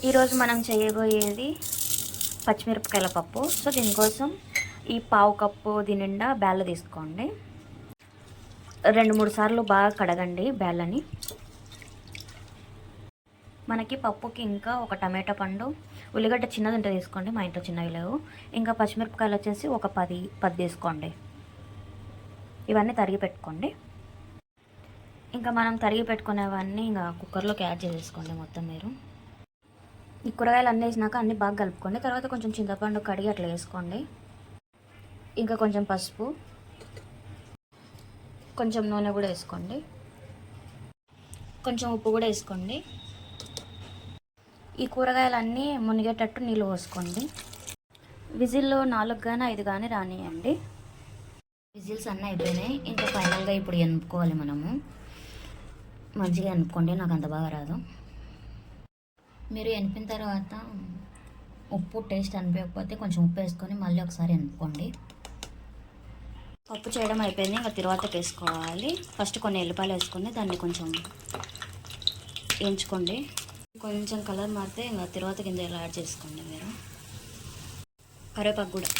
ఈరోజు మనం చేయబోయేది పచ్చిమిరపకాయల పప్పు. సో దీనికోసం ఈ పావు కప్పు దీని నిండా బేళ్ళ తీసుకోండి. 2-3 సార్లు బాగా కడగండి బేళ్ళని. మనకి పప్పుకి ఇంకా ఒక టమాటా పండు, ఉల్లిగడ్డ చిన్నది ఉంటే తీసుకోండి, మా ఇంట్లో చిన్నవి లేవు. ఇంకా పచ్చిమిరపకాయలు వచ్చేసి ఒక 10 తీసుకోండి. ఇవన్నీ తరిగి పెట్టుకోండి. ఇంకా మనం తరిగి పెట్టుకునేవన్నీ ఇంకా కుక్కర్లోకి యాడ్ చేసేసుకోండి మొత్తం మీరు. ఈ కూరగాయలు అన్నీ వేసినాక అన్నీ బాగా కలుపుకోండి. తర్వాత కొంచెం చింతపండు కడిగి అట్లా వేసుకోండి. ఇంకా కొంచెం పసుపు, కొంచెం నూనె కూడా వేసుకోండి, కొంచెం ఉప్పు కూడా వేసుకోండి. ఈ కూరగాయలన్నీ మునిగేటట్టు నీళ్ళు పోసుకోండి. విజిల్లో 4 కానీ 5 కానీ రానియండి. విజిల్స్ అన్నీ అయిపోయినాయి. ఇంకా ఫైనల్గా ఇప్పుడు ఎనుపుకోవాలి మనము. మంచిగా ఎనుపుకోండి, నాకు అంత బాగా రాదు. మీరు ఎనిపిన తర్వాత ఉప్పు టేస్ట్ అనిపించకపోతే కొంచెం ఉప్పు వేసుకొని మళ్ళీ ఒకసారి ఎనుపుకోండి. పప్పు చేయడం అయిపోయింది. ఇంకా తిరువాత వేసుకోవాలి. ఫస్ట్ కొన్ని ఎల్లిపాయలు వేసుకొని దాన్ని కొంచెం వేయించుకోండి. కొంచెం కలర్ మారితే ఇంకా తిరువాత కింద యాడ్ చేసుకోండి మీరు. కరివేపాకు కూడా.